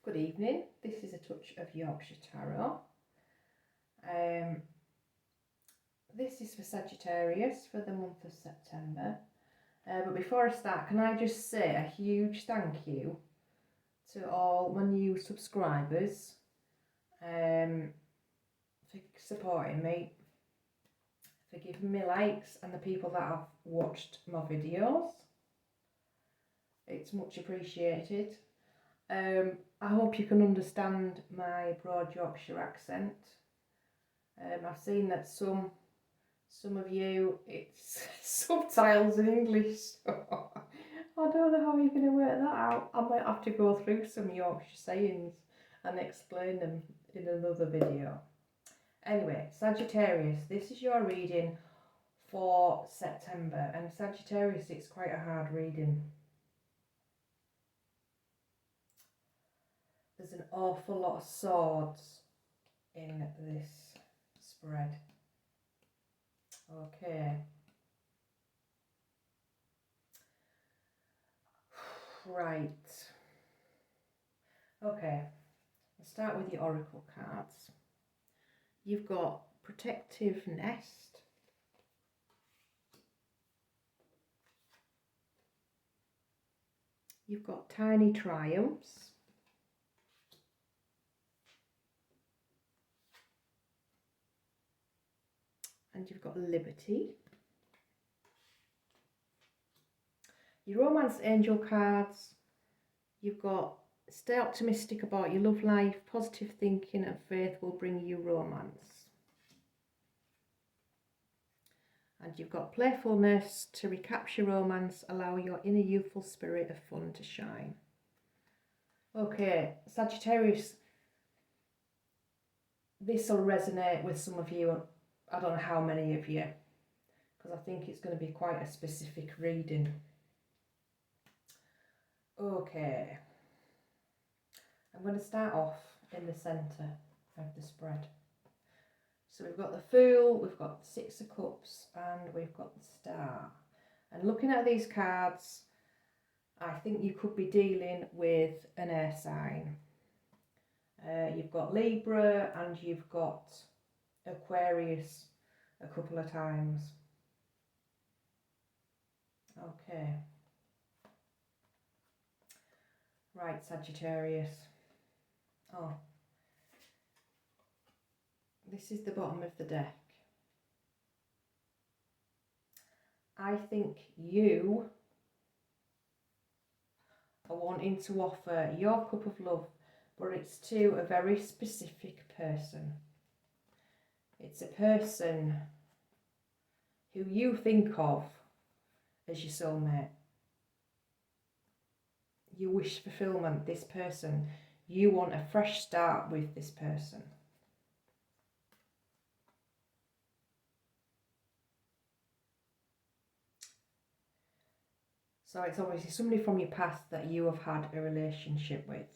Good evening, this is a touch of Yorkshire Tarot. This is for Sagittarius for the month of September. But before I start, can I just say a huge thank you to all my new subscribers for supporting me, for giving me likes, and the people that have watched my videos. It's much appreciated. I hope you can understand my broad Yorkshire accent. I've seen that some of you, it's subtitles in English, so I don't know how you're going to work that out. I might have to go through some Yorkshire sayings and explain them in another video. Anyway, Sagittarius, this is your reading for September, and Sagittarius, it's quite a hard reading. There's an awful lot of swords in this spread. Okay. Right. Okay. I'll start with the oracle cards. You've got Protective Nest. You've got Tiny Triumphs. And you've got Liberty. Your Romance Angel cards, you've got Stay optimistic about your love life, positive thinking and faith will bring you romance. And you've got Playfulness, to recapture romance, allow your inner youthful spirit of fun to shine. Okay, Sagittarius, this will resonate with some of you. I don't know how many of you, because I think it's going to be quite a specific reading. Okay, I'm going to start off in the centre of the spread. So we've got the Fool, we've got the Six of Cups, and we've got the Star. And looking at these cards, I think you could be dealing with an air sign. You've got Libra and you've got Aquarius a couple of times. Okay. Right, Sagittarius. Oh. This is the bottom of the deck. I think you are wanting to offer your cup of love, but it's to a very specific person. It's a person who you think of as your soulmate. You wish fulfillment, this person. You want a fresh start with this person. So it's obviously somebody from your past that you have had a relationship with.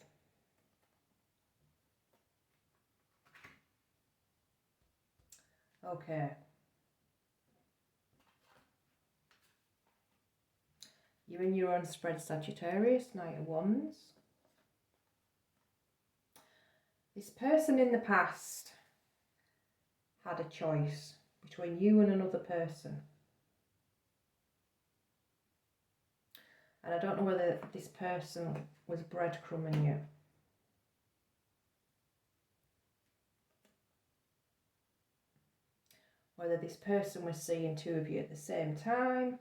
Okay. You're in your own spread, Sagittarius, Knight of Wands. This person in the past had a choice between you and another person. And I don't know whether this person was breadcrumbing you. Whether this person was seeing two of you at the same time.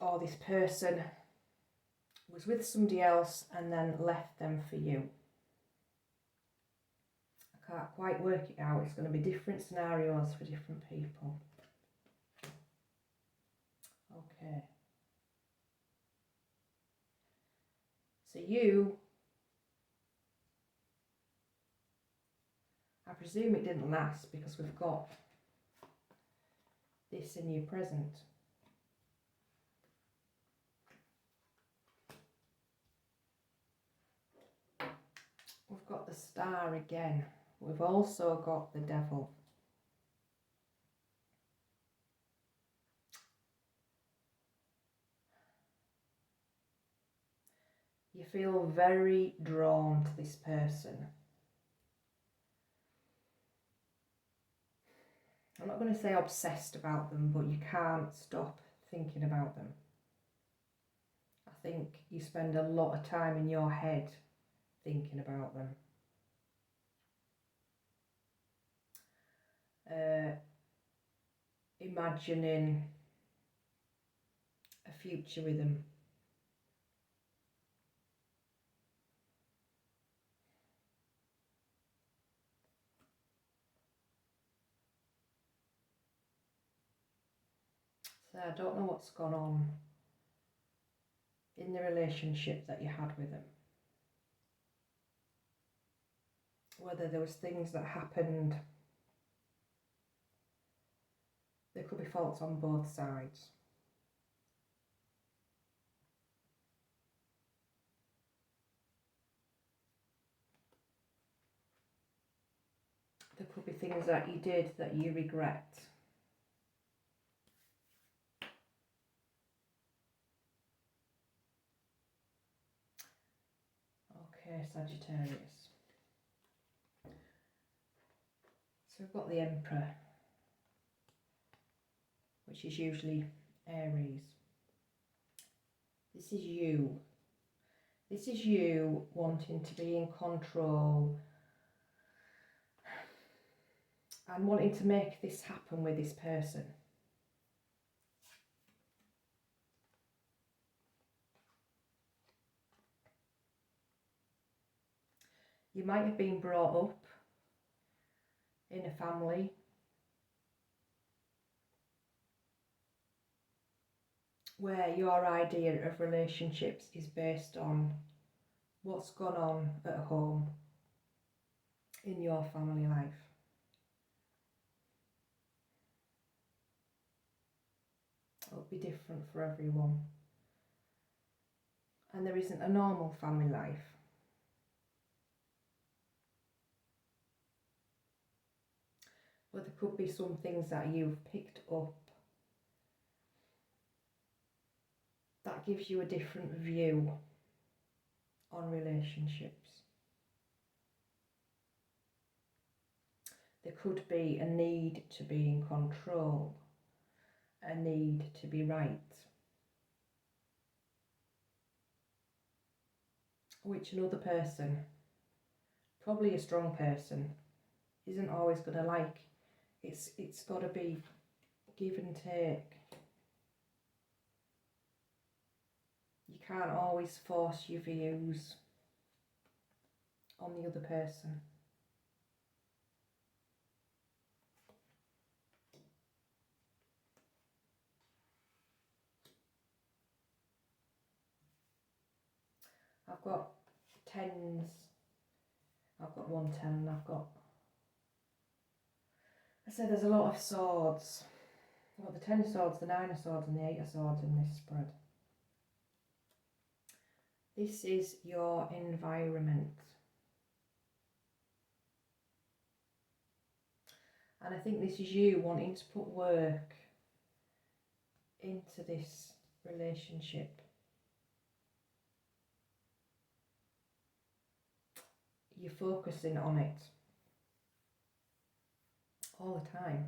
Or this person was with somebody else and then left them for you. I can't quite work it out. It's going to be different scenarios for different people. Okay. So you, I presume it didn't last because we've got this in your present. We've got the Star again. We've also got the Devil. You feel very drawn to this person. I'm not going to say obsessed about them, but you can't stop thinking about them. I think you spend a lot of time in your head thinking about them. Imagining a future with them. So I don't know what's gone on in the relationship that you had with them. Whether there was things that happened. There could be faults on both sides. There could be things that you did that you regret. Okay, Sagittarius. So we've got the Emperor, which is usually Aries. This is you. This is you wanting to be in control and wanting to make this happen with this person. You might have been brought up in a family where your idea of relationships is based on what's gone on at home in your family life. It'll be different for everyone. And there isn't a normal family life. But there could be some things that you've picked up that gives you a different view on relationships. There could be a need to be in control, a need to be right, which another person, probably a strong person, isn't always going to like. It's got to be give and take. You can't always force your views on the other person. I've got tens, I've got 110, I said there's a lot of swords. I've got the 10 of swords, the 9 of swords and the 8 of swords in this spread. This is your environment. And I think this is you wanting to put work into this relationship. You're focusing on it all the time.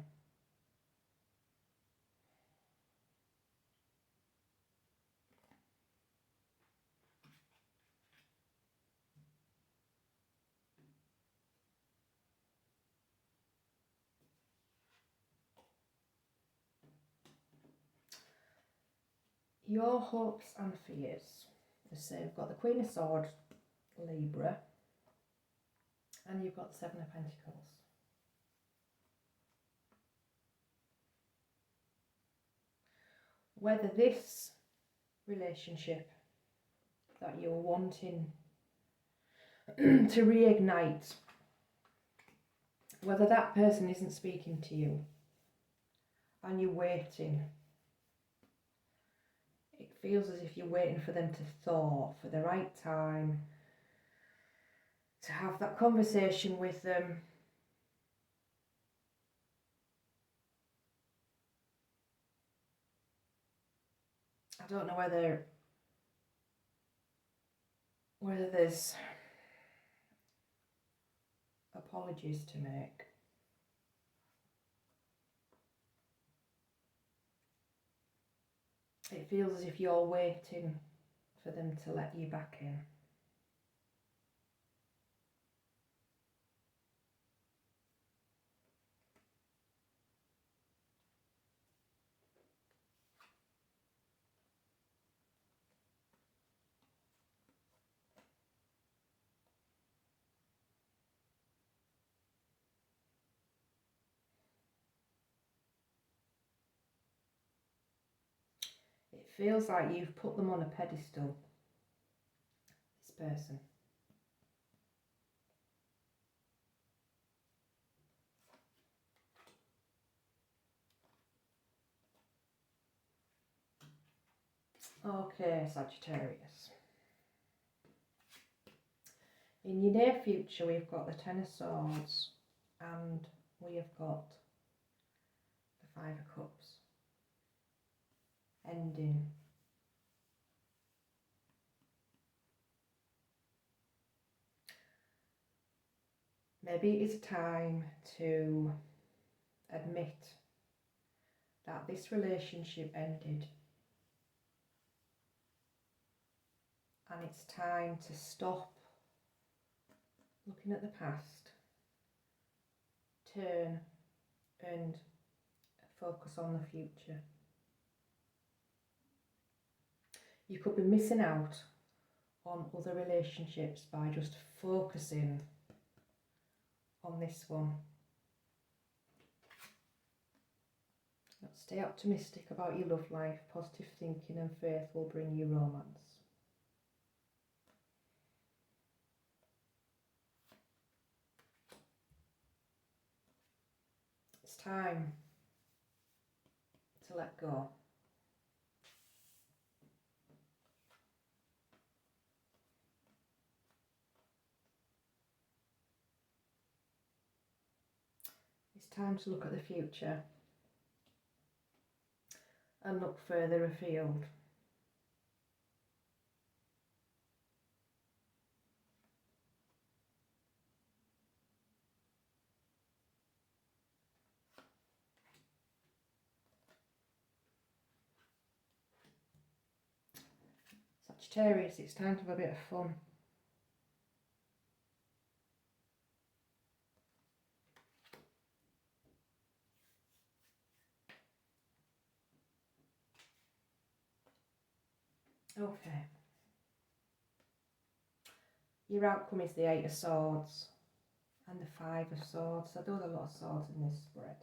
Your hopes and fears. So you've got the Queen of Swords, Libra, and you've got the 7 of Pentacles. Whether this relationship that you're wanting to reignite, whether that person isn't speaking to you and you're waiting, it feels as if you're waiting for them to thaw, for the right time, to have that conversation with them. I don't know whether whether there's apologies to make. It feels as if you're waiting for them to let you back in. It feels like you've put them on a pedestal, this person. Okay, Sagittarius. In your near future, we've got the Ten of Swords and we have got the Five of Cups. Ending. Maybe it's time to admit that this relationship ended. And it's time to stop looking at the past, turn and focus on the future. You could be missing out on other relationships by just focusing on this one. Stay optimistic about your love life. Positive thinking and faith will bring you romance. It's time to let go. It's time to look at the future and look further afield. Sagittarius, it's time to have a bit of fun. Okay. Your outcome is the Eight of Swords and the Five of Swords. So there's a lot of swords in this spread.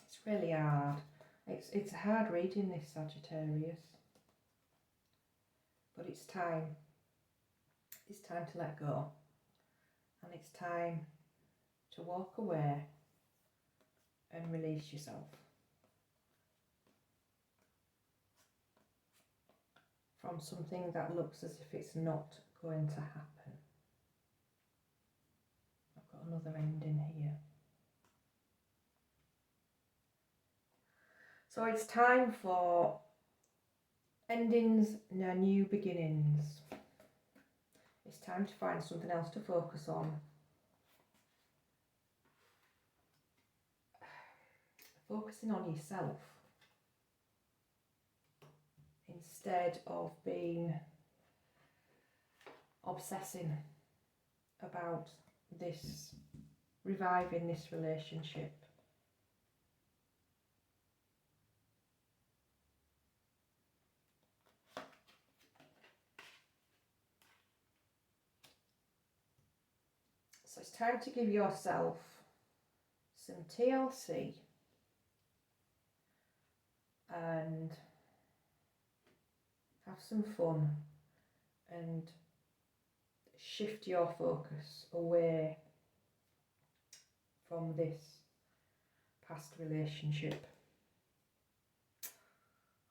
It's really hard. It's hard reading this, Sagittarius. But it's time. It's time to let go. And it's time to walk away and release yourself from something that looks as if it's not going to happen. I've got another ending here. So it's time for endings and new beginnings. It's time to find something else to focus on. Focusing on yourself instead of being obsessing about this, reviving this relationship. So it's time to give yourself some TLC and have some fun and shift your focus away from this past relationship.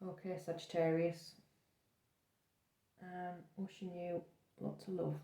Okay, Sagittarius, wishing you lots of love.